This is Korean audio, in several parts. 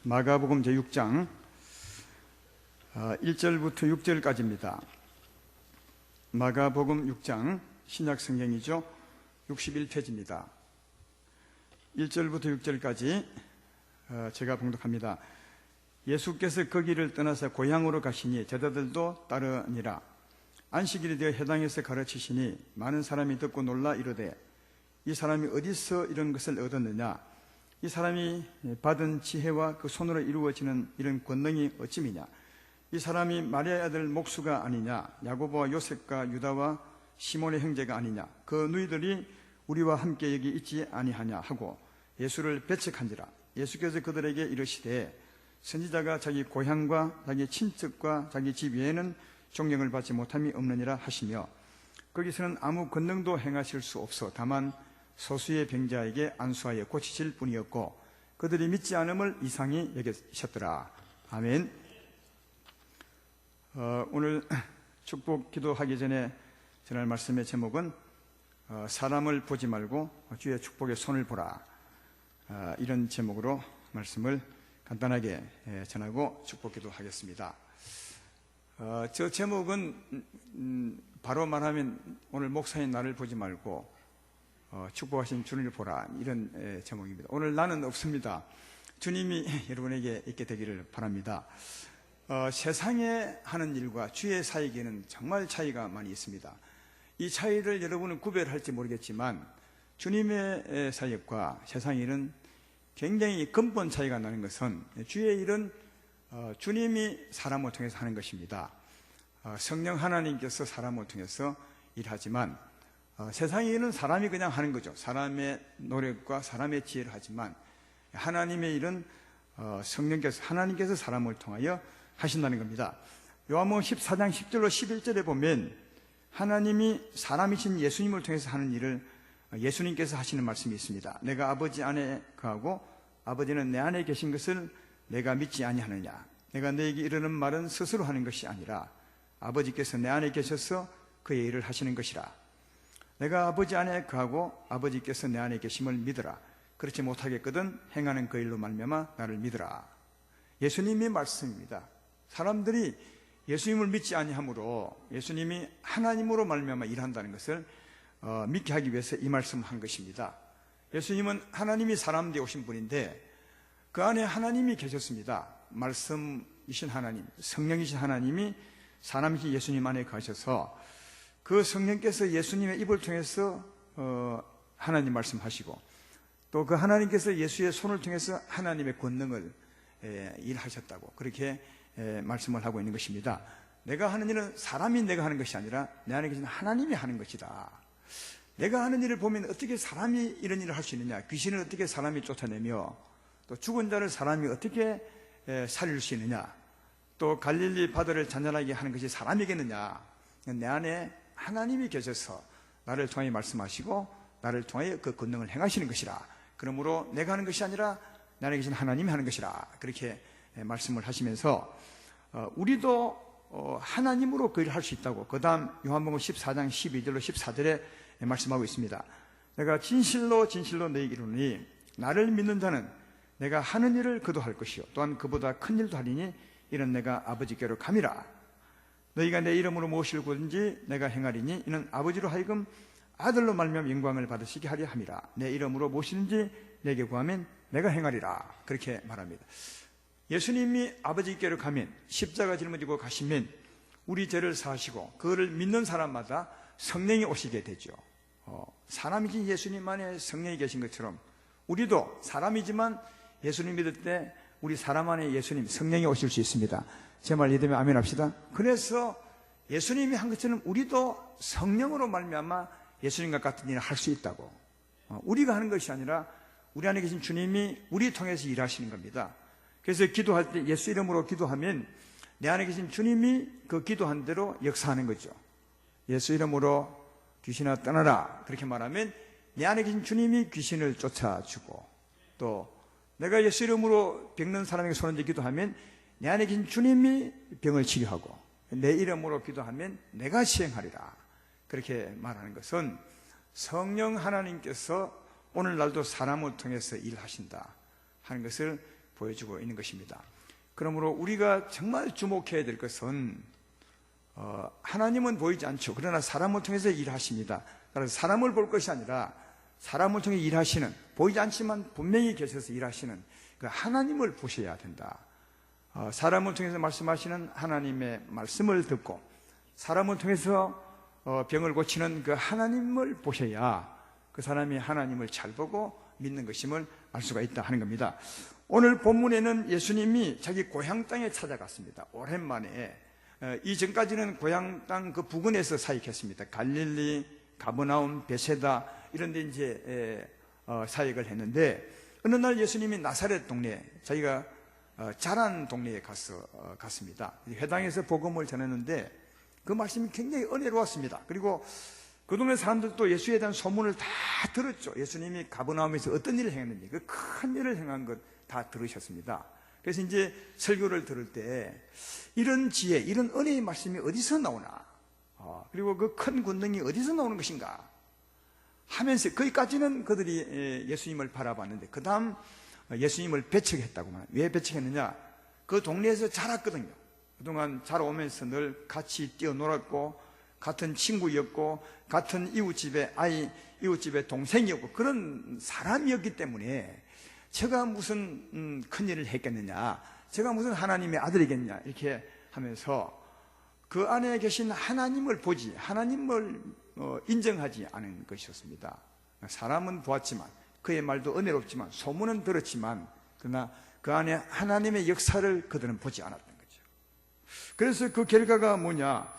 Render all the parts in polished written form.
마가복음 제6장 1절부터 6절까지입니다. 마가복음 6장 신약성경이죠. 61페이지입니다. 1절부터 6절까지 제가 봉독합니다. 예수께서 거기를 떠나서 고향으로 가시니 제자들도 따르니라. 안식일이 되어 회당에서 가르치시니 많은 사람이 듣고 놀라 이르되 이 사람이 어디서 이런 것을 얻었느냐? 이 사람이 받은 지혜와 그 손으로 이루어지는 이런 권능이 어찌미냐? 이 사람이 마리아의 아들 목수가 아니냐? 야고보와 요셉과 유다와 시몬의 형제가 아니냐? 그 누이들이 우리와 함께 여기 있지 아니하냐? 하고 예수를 배척한지라. 예수께서 그들에게 이르시되 선지자가 자기 고향과 자기 친척과 자기 집 외에는 존경을 받지 못함이 없느니라 하시며, 거기서는 아무 권능도 행하실 수 없어 다만 소수의 병자에게 안수하여 고치실 뿐이었고 그들이 믿지 않음을 이상히 여기셨더라. 아멘. 오늘 축복 기도하기 전에 전할 말씀의 제목은 사람을 보지 말고 주의 축복의 손을 보라, 이런 제목으로 말씀을 간단하게 전하고 축복 기도하겠습니다. 저 제목은 바로 말하면 오늘 목사인 나를 보지 말고 축복하신 주님을 보라, 이런 제목입니다. 오늘 나는 없습니다. 주님이 여러분에게 있게 되기를 바랍니다. 세상에 하는 일과 주의 사이에는 정말 차이가 많이 있습니다. 이 차이를 여러분은 구별할지 모르겠지만 주님의 사역과 세상의 일은 굉장히 근본 차이가 나는 것은 주의 일은 주님이 사람을 통해서 하는 것입니다. 성령 하나님께서 사람을 통해서 일하지만 세상의 일은 사람이 그냥 하는 거죠. 사람의 노력과 사람의 지혜를 하지만 하나님의 일은 하나님께서 사람을 통하여 하신다는 겁니다. 요한복음 14장 10절로 11절에 보면 하나님이 사람이신 예수님을 통해서 하는 일을 예수님께서 하시는 말씀이 있습니다. 내가 아버지 안에 거하고 아버지는 내 안에 계신 것을 내가 믿지 아니하느냐? 내가 너에게 이르는 말은 스스로 하는 것이 아니라 아버지께서 내 안에 계셔서 그의 일을 하시는 것이라. 내가 아버지 안에 거하고 아버지께서 내 안에 계심을 믿으라. 그렇지 못하겠거든 행하는 그 일로 말미암아 나를 믿으라. 예수님의 말씀입니다. 사람들이 예수님을 믿지 아니하므로 예수님이 하나님으로 말미암아 일한다는 것을 믿게 하기 위해서 이 말씀을 한 것입니다. 예수님은 하나님이 사람 되어 오신 분인데 그 안에 하나님이 계셨습니다. 말씀이신 하나님, 성령이신 하나님이 사람이신 예수님 안에 가셔서 그 성령께서 예수님의 입을 통해서 하나님 말씀하시고 또 그 하나님께서 예수의 손을 통해서 하나님의 권능을 일하셨다고 그렇게 말씀을 하고 있는 것입니다. 내가 하는 일은 사람이 내가 하는 것이 아니라 내 안에 계신 하나님이 하는 것이다. 내가 하는 일을 보면 어떻게 사람이 이런 일을 할 수 있느냐? 귀신을 어떻게 사람이 쫓아내며 또 죽은 자를 사람이 어떻게 살릴 수 있느냐? 또 갈릴리 바다를 잔잔하게 하는 것이 사람이겠느냐? 내 안에 하나님이 계셔서 나를 통하여 말씀하시고 나를 통하여 그 권능을 행하시는 것이라. 그러므로 내가 하는 것이 아니라 내 안에 계신 하나님이 하는 것이라. 그렇게 말씀을 하시면서 우리도 하나님으로 그 일을 할 수 있다고 그 다음 요한복음 14장 12절로 14절에 말씀하고 있습니다. 내가 진실로 진실로 너희에게 이르노니 나를 믿는 자는 내가 하는 일을 그도 할 것이요 또한 그보다 큰 일도 하리니 이는 내가 아버지께로 감이라. 너희가 내 이름으로 무엇을 구든지 내가 행하리니 이는 아버지로 하여금 아들로 말미암아 영광을 받으시게 하려 함이라. 내 이름으로 무엇이든지 내게 구하면 내가 행하리라. 그렇게 말합니다. 예수님이 아버지께로 가면 십자가 짊어지고 가시면 우리 죄를 사하시고 그거를 믿는 사람마다 성령이 오시게 되죠. 사람이신 예수님 안에 성령이 계신 것처럼 우리도 사람이지만 예수님 믿을 때 우리 사람 안에 예수님 성령이 오실 수 있습니다. 제 말 믿으면 아멘 합시다. 그래서 예수님이 한 것처럼 우리도 성령으로 말미암아 예수님과 같은 일을 할 수 있다고. 우리가 하는 것이 아니라 우리 안에 계신 주님이 우리 통해서 일하시는 겁니다. 그래서 기도할 때 예수 이름으로 기도하면 내 안에 계신 주님이 그 기도한 대로 역사하는 거죠. 예수 이름으로 귀신아 떠나라 그렇게 말하면 내 안에 계신 주님이 귀신을 쫓아주고, 또 내가 예수 이름으로 병든 사람에게 손을 기도하면 내 안에 계신 주님이 병을 치료하고, 내 이름으로 기도하면 내가 시행하리라 그렇게 말하는 것은 성령 하나님께서 오늘날도 사람을 통해서 일하신다 하는 것을 보여주고 있는 것입니다. 그러므로 우리가 정말 주목해야 될 것은 하나님은 보이지 않죠. 그러나 사람을 통해서 일하십니다. 그래서 사람을 볼 것이 아니라 사람을 통해 일하시는, 보이지 않지만 분명히 계셔서 일하시는 그 하나님을 보셔야 된다. 사람을 통해서 말씀하시는 하나님의 말씀을 듣고 사람을 통해서 병을 고치는 그 하나님을 보셔야 그 사람이 하나님을 잘 보고 믿는 것임을 알 수가 있다 하는 겁니다. 오늘 본문에는 예수님이 자기 고향 땅에 찾아갔습니다. 오랜만에. 이전까지는 고향 땅 그 부근에서 사역했습니다. 갈릴리, 가버나움, 베세다 이런 데 이제 사역을 했는데 어느 날 예수님이 나사렛 동네, 자기가 자란 동네에 갔습니다. 회당에서 복음을 전했는데 그 말씀이 굉장히 은혜로웠습니다. 그리고 그 동네 사람들도 예수에 대한 소문을 다 들었죠. 예수님이 가버나움에서 어떤 일을 행했는지, 그 큰 일을 행한 것 다 들으셨습니다. 그래서 이제 설교를 들을 때 이런 지혜, 이런 은혜의 말씀이 어디서 나오나, 그리고 그 큰 권능이 어디서 나오는 것인가 하면서 거기까지는 그들이 예수님을 바라봤는데 그 다음 예수님을 배척했다고 말합니다. 왜 배척했느냐? 그 동네에서 자랐거든요. 그동안 자라오면서 늘 같이 뛰어놀았고 같은 친구였고 같은 이웃집의 아이, 이웃집의 동생이었고 그런 사람이었기 때문에 제가 무슨 큰일을 했겠느냐, 제가 무슨 하나님의 아들이겠냐 이렇게 하면서 그 안에 계신 하나님을 보지, 하나님을 인정하지 않은 것이었습니다. 사람은 보았지만, 그의 말도 은혜롭지만, 소문은 들었지만, 그러나 그 안에 하나님의 역사를 그들은 보지 않았던 거죠. 그래서 그 결과가 뭐냐?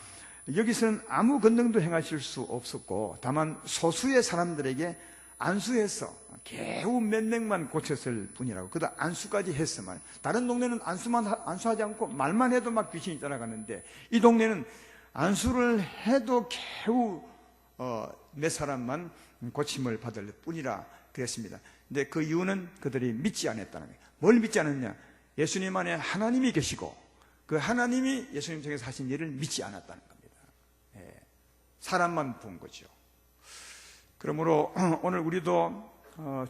여기서는 아무 권능도 행하실 수 없었고 다만 소수의 사람들에게 안수해서 겨우 몇 명만 고쳤을 뿐이라고. 그다 안수까지 했으면, 다른 동네는 안수하지 않고 말만 해도 막 귀신이 따라가는데 이 동네는 안수를 해도 겨우 몇 사람만 고침을 받을 뿐이라 그랬습니다. 근데 그 이유는 그들이 믿지 않았다는 거예요. 뭘 믿지 않았냐? 예수님 안에 하나님이 계시고 그 하나님이 예수님 통해서 하신 일을 믿지 않았다는 겁니다. 사람만 본 거죠. 그러므로 오늘 우리도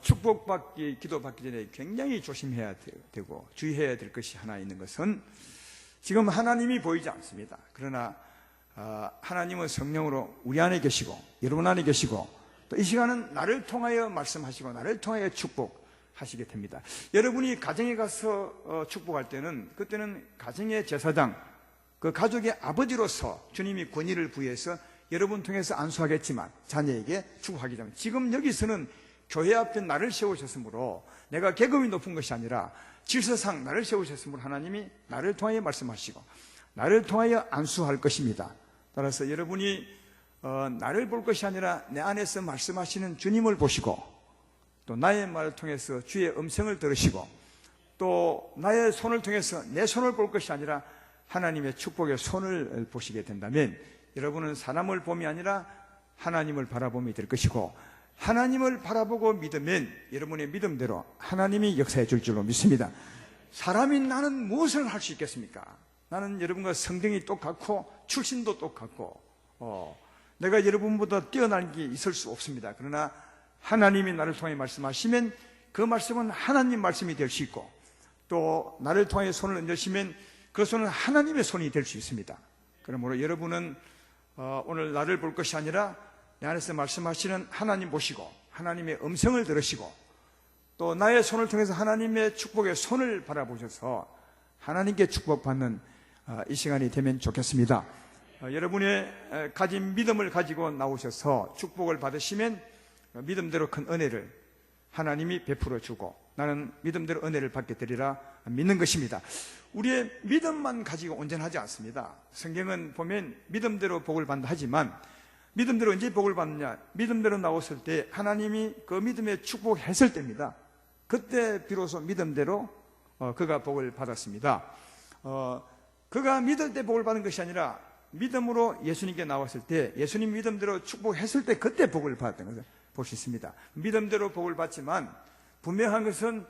축복받기, 기도받기 전에 굉장히 조심해야 되고 주의해야 될 것이 하나 있는 것은, 지금 하나님이 보이지 않습니다. 그러나 하나님은 성령으로 우리 안에 계시고 여러분 안에 계시고 또 이 시간은 나를 통하여 말씀하시고 나를 통하여 축복하시게 됩니다. 여러분이 가정에 가서 축복할 때는, 그때는 가정의 제사장, 그 가족의 아버지로서 주님이 권위를 부여해서 여러분 통해서 안수하겠지만 자녀에게 축복하기 때문에, 지금 여기서는 교회 앞에 나를 세우셨으므로 내가 계급이 높은 것이 아니라 질서상 나를 세우셨으므로 하나님이 나를 통하여 말씀하시고 나를 통하여 안수할 것입니다. 따라서 여러분이 나를 볼 것이 아니라 내 안에서 말씀하시는 주님을 보시고 또 나의 말을 통해서 주의 음성을 들으시고 또 나의 손을 통해서 내 손을 볼 것이 아니라 하나님의 축복의 손을 보시게 된다면 여러분은 사람을 봄이 아니라 하나님을 바라봄이 될 것이고, 하나님을 바라보고 믿으면 여러분의 믿음대로 하나님이 역사해 줄 줄로 믿습니다. 사람인 나는 무엇을 할 수 있겠습니까? 나는 여러분과 성경이 똑같고 출신도 똑같고 내가 여러분보다 뛰어난 게 있을 수 없습니다. 그러나 하나님이 나를 통해 말씀하시면 그 말씀은 하나님 말씀이 될 수 있고, 또 나를 통해 손을 얹으시면 그 손은 하나님의 손이 될 수 있습니다. 그러므로 여러분은 오늘 나를 볼 것이 아니라 내 안에서 말씀하시는 하나님 보시고 하나님의 음성을 들으시고 또 나의 손을 통해서 하나님의 축복의 손을 바라보셔서 하나님께 축복받는 이 시간이 되면 좋겠습니다. 여러분의 가진 믿음을 가지고 나오셔서 축복을 받으시면 믿음대로 큰 은혜를 하나님이 베풀어 주고 나는 믿음대로 은혜를 받게 되리라 믿는 것입니다. 우리의 믿음만 가지고 온전하지 않습니다. 성경은 보면 믿음대로 복을 받는다 하지만 믿음대로 언제 복을 받느냐? 믿음대로 나왔을 때 하나님이 그 믿음에 축복했을 때입니다. 그때 비로소 믿음대로 그가 복을 받았습니다. 그가 믿을 때 복을 받은 것이 아니라 믿음으로 예수님께 나왔을 때, 예수님 믿음대로 축복했을 때 그때 복을 받았던 것을 볼 수 있습니다. 믿음대로 복을 받지만 분명한 것은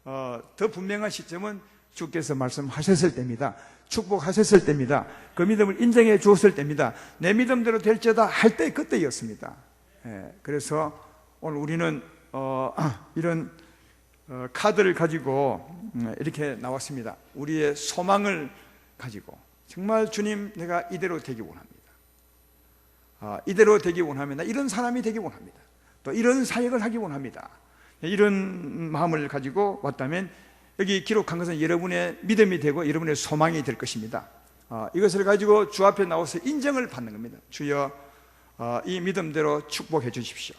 더 분명한 시점은 주께서 말씀하셨을 때입니다. 축복하셨을 때입니다. 그 믿음을 인정해 주었을 때입니다. 내 믿음대로 될지어다 할 때 그때였습니다. 그래서 오늘 우리는 이런 카드를 가지고 이렇게 나왔습니다. 우리의 소망을 가지고 정말 주님, 내가 이대로 되기 원합니다. 이대로 되기 원합니다. 이런 사람이 되기 원합니다. 또 이런 사역을 하기 원합니다. 이런 마음을 가지고 왔다면 여기 기록한 것은 여러분의 믿음이 되고 여러분의 소망이 될 것입니다. 이것을 가지고 주 앞에 나와서 인정을 받는 겁니다. 주여, 이 믿음대로 축복해 주십시오.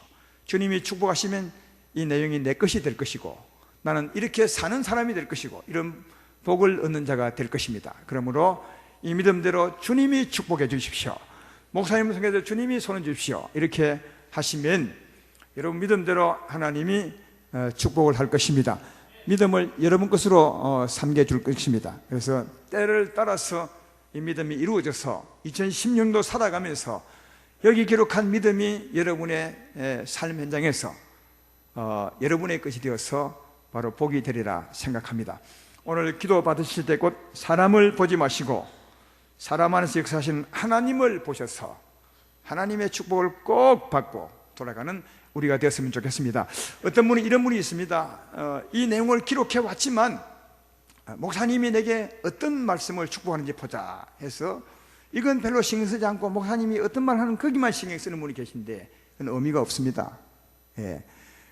주님이 축복하시면 이 내용이 내 것이 될 것이고 나는 이렇게 사는 사람이 될 것이고 이런 복을 얻는 자가 될 것입니다. 그러므로 이 믿음대로 주님이 축복해 주십시오. 목사님 성에서 주님이 손을 주십시오. 이렇게 하시면 여러분 믿음대로 하나님이 축복을 할 것입니다. 믿음을 여러분 것으로 삼게 줄 것입니다. 그래서 때를 따라서 이 믿음이 이루어져서 2016년도 살아가면서 여기 기록한 믿음이 여러분의 삶 현장에서 여러분의 것이 되어서 바로 복이 되리라 생각합니다. 오늘 기도 받으실 때 곧 사람을 보지 마시고 사람 안에서 역사하시는 하나님을 보셔서 하나님의 축복을 꼭 받고 돌아가는 우리가 되었으면 좋겠습니다. 어떤 분이 이런 분이 있습니다. 이 내용을 기록해 왔지만 목사님이 내게 어떤 말씀을 축복하는지 보자 해서 이건 별로 신경 쓰지 않고 목사님이 어떤 말 하는 거기만 신경 쓰는 분이 계신데 그건 의미가 없습니다.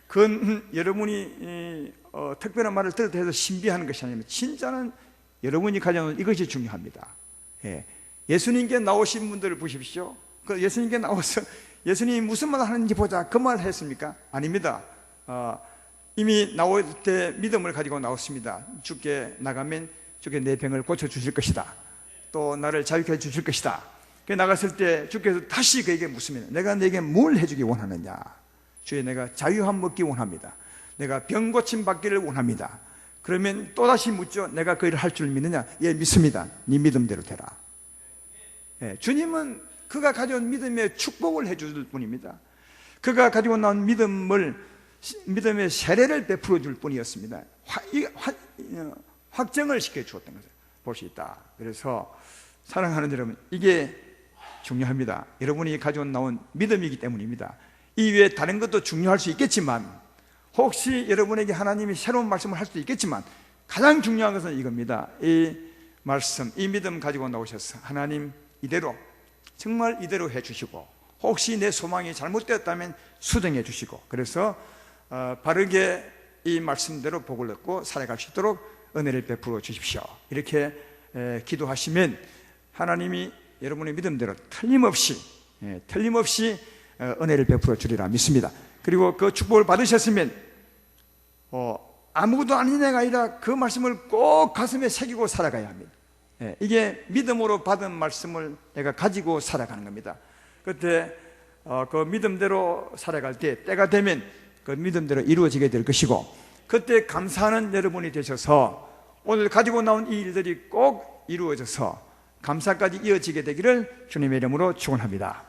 그건 여러분이 특별한 말을 들을 때 해서 신비하는 것이 아니면 진짜는 여러분이 가져온 이것이 중요합니다. 예수님께 나오신 분들을 보십시오. 그 예수님께 나와서 예수님이 무슨 말 하는지 보자 그 말 했습니까? 아닙니다. 이미 나올 때 믿음을 가지고 나왔습니다. 주께 나가면 주께 내 병을 고쳐주실 것이다. 또 나를 자유케 해 주실 것이다. 나갔을 때 주께서 다시 그에게 묻습니다. 내가 내게 뭘 해주기 원하느냐? 주여, 내가 자유함 먹기 원합니다. 내가 병 고침 받기를 원합니다. 그러면 또다시 묻죠. 내가 그 일을 할 줄 믿느냐? 예, 믿습니다. 네 믿음대로 되라. 주님은 그가 가져온 믿음의 축복을 해줄 뿐입니다. 그가 가지고 나온 믿음의 세례를 베풀어 줄 뿐이었습니다. 확정을 시켜 주었던 것을 볼 수 있다. 그래서 사랑하는 여러분, 이게 중요합니다. 여러분이 가져온 나온 믿음이기 때문입니다. 이 외에 다른 것도 중요할 수 있겠지만 혹시 여러분에게 하나님이 새로운 말씀을 할 수도 있겠지만 가장 중요한 것은 이겁니다. 이 말씀, 이 믿음 가지고 나오셔서 하나님 이대로 정말 이대로 해주시고 혹시 내 소망이 잘못되었다면 수정해 주시고 그래서 바르게 이 말씀대로 복을 얻고 살아갈 수 있도록 은혜를 베풀어 주십시오. 이렇게 기도하시면 하나님이 여러분의 믿음대로 틀림없이 은혜를 베풀어 주리라 믿습니다. 그리고 그 축복을 받으셨으면 아무것도 아닌 애가 아니라 그 말씀을 꼭 가슴에 새기고 살아가야 합니다. 이게 믿음으로 받은 말씀을 내가 가지고 살아가는 겁니다. 그때 그 믿음대로 살아갈 때 때가 되면 그 믿음대로 이루어지게 될 것이고 그때 감사하는 여러분이 되셔서 오늘 가지고 나온 이 일들이 꼭 이루어져서 감사까지 이어지게 되기를 주님의 이름으로 축원합니다.